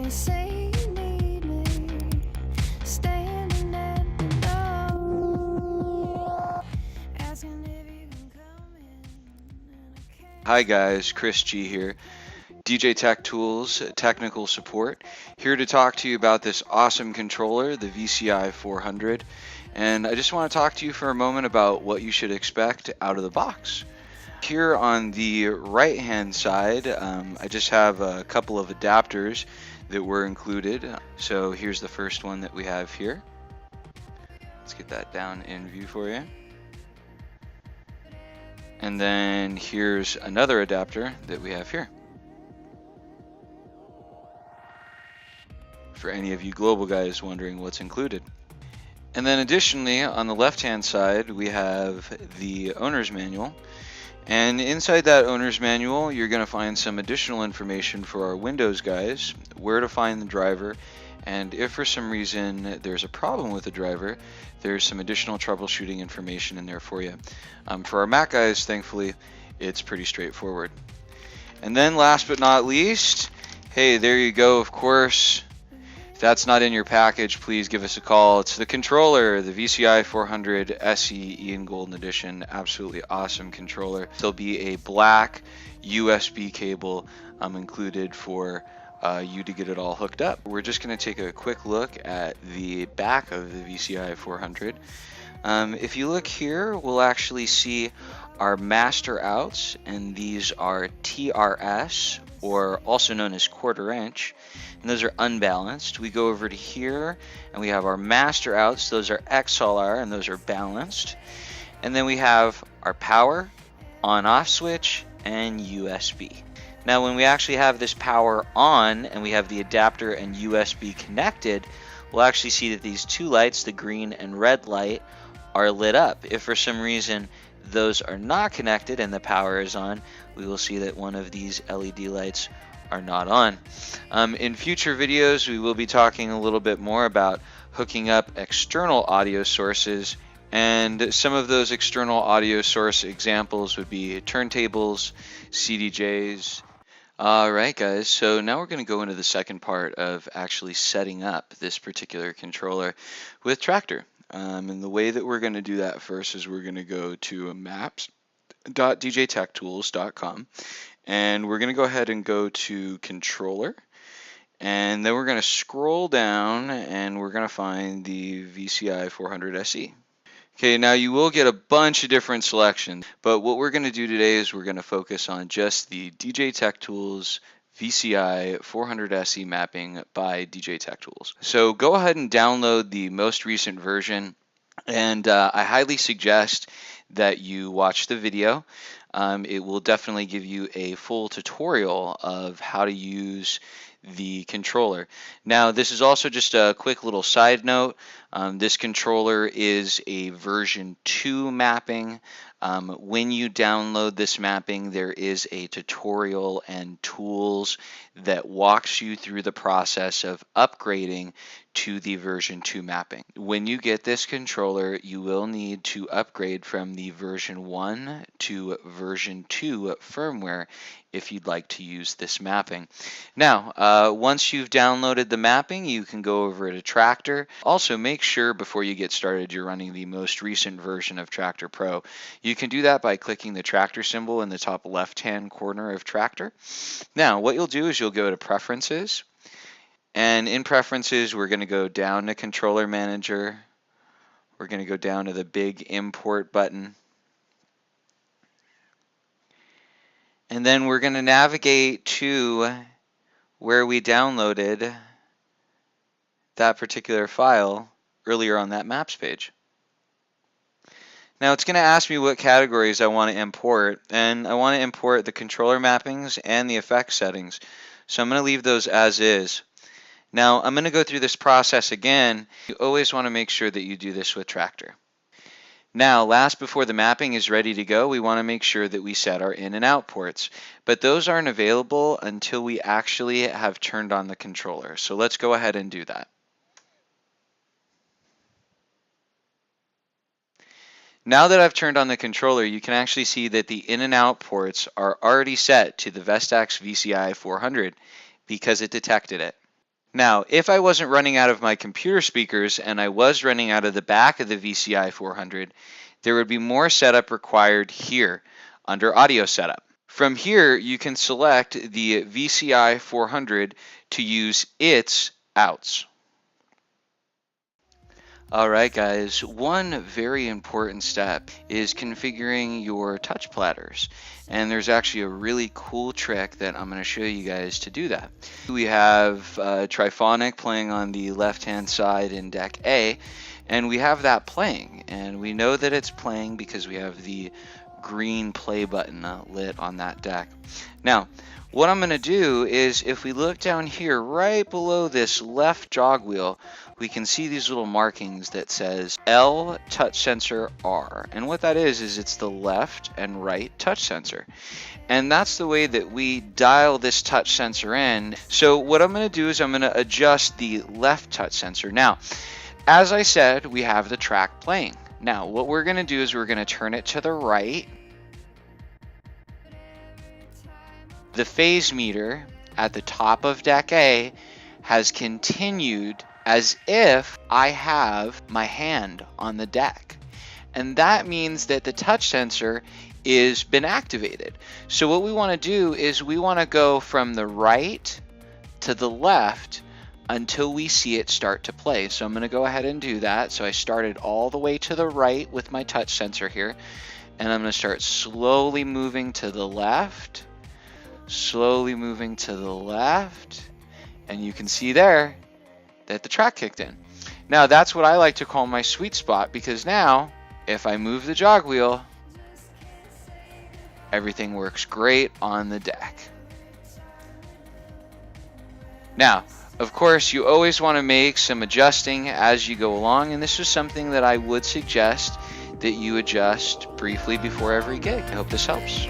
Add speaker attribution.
Speaker 1: you say you need me, standing at the door, asking if you can come in, and I can't.
Speaker 2: Hi guys, Chris G here, DJ Tech Tools Technical Support, here to talk to you about this awesome controller, the VCI-400, and I just want to talk to you for a moment about what you should expect out of the box. Here on the right hand side, I just have a couple of adapters that were included. So here's the first one that we have here. Let's get that down in view for you. And then here's another adapter that we have here. For any of you global guys wondering what's included. And then additionally, on the left-hand side, we have the owner's manual. And inside that owner's manual, you're going to find some additional information for our Windows guys, where to find the driver, and if for some reason there's a problem with the driver, there's some additional troubleshooting information in there for you. For our Mac guys, thankfully, it's pretty straightforward. And then last but not least, hey, there you go, of course. If that's not in your package, please give us a call. It's the controller, the VCI-400se Ian Golden Edition. Absolutely awesome controller. There'll be a black USB cable included for you to get it all hooked up. We're just going to take a quick look at the back of the VCI-400. If you look here, we'll actually see our master outs, and these are TRS, or also known as 1/4 inch, and those are unbalanced. We go over to here and we have our master outs, those are XLR and those are balanced, and then we have our power, on off switch, and USB. Now when we actually have this power on and we have the adapter and USB connected, we'll actually see that these two lights, the green and red light, are lit up. If for some reason those are not connected and the power is on, we will see that one of these LED lights are not on. In future videos, we will be talking a little bit more about hooking up external audio sources, and some of those external audio source examples would be turntables, CDJs. Alright guys, so now we're going to go into the second part of actually setting up this particular controller with Traktor. And the way that we're going to do that first is we're going to go to maps.djtechtools.com, and we're going to go ahead and go to controller, and then we're going to scroll down and we're going to find the VCI-400se. Okay, now you will get a bunch of different selections, but what we're going to do today is we're going to focus on just the DJ Tech Tools VCI-400se mapping by DJ Tech Tools. So go ahead and download the most recent version, and I highly suggest that you watch the video. It will definitely give you a full tutorial of how to use the controller. Now this is also just a quick little side note. This controller is a version 2 mapping. When you download this mapping, there is a tutorial and tools that walks you through the process of upgrading to the version 2 mapping. When you get this controller, you will need to upgrade from the version 1 to version 2 firmware if you'd like to use this mapping. Now, once you've downloaded the mapping, you can go over to Traktor. Also, make sure before you get started you're running the most recent version of Traktor Pro. You can do that by clicking the Traktor symbol in the top left-hand corner of Traktor. Now, what you'll do is you'll go to Preferences, and in Preferences we're going to go down to Controller Manager. We're going to go down to the big Import button. And then we're going to navigate to where we downloaded that particular file earlier on that maps page. Now it's going to ask me what categories I want to import, and I want to import the controller mappings and the effects settings. So I'm going to leave those as is. Now I'm going to go through this process again. You always want to make sure that you do this with Traktor. Now, last before the mapping is ready to go, we want to make sure that we set our in and out ports, but those aren't available until we actually have turned on the controller. So let's go ahead and do that. Now that I've turned on the controller, you can actually see that the in and out ports are already set to the Vestax VCI-400 because it detected it. Now, if I wasn't running out of my computer speakers and I was running out of the back of the VCI-400, there would be more setup required here under Audio Setup. From here, you can select the VCI-400 to use its outs. Alright guys, one very important step is configuring your touch platters, and there's actually a really cool trick that I'm going to show you guys to do that. We have Triphonic playing on the left hand side in deck A, and we have that playing, and we know that it's playing because we have the green play button lit on that deck. Now what I'm going to do is, if we look down here right below this left jog wheel, we can see these little markings that says L touch sensor R, and what that is it's the left and right touch sensor, and that's the way that we dial this touch sensor in. So what I'm going to do is I'm going to adjust the left touch sensor. Now as I said, we have the track playing. Now what we're going to do is we're going to turn it to the right. The phase meter at the top of deck A has continued as if I have my hand on the deck, and that means that the touch sensor is been activated. So what we want to do is we want to go from the right to the left until we see it start to play. So I'm going to go ahead and do that. So I started all the way to the right with my touch sensor here, and I'm going to start slowly moving to the left, slowly moving to the left, and you can see there that the track kicked in. Now that's what I like to call my sweet spot, because now if I move the jog wheel, everything works great on the deck. Now of course you always want to make some adjusting as you go along, and this is something that I would suggest that you adjust briefly before every gig. I hope this helps.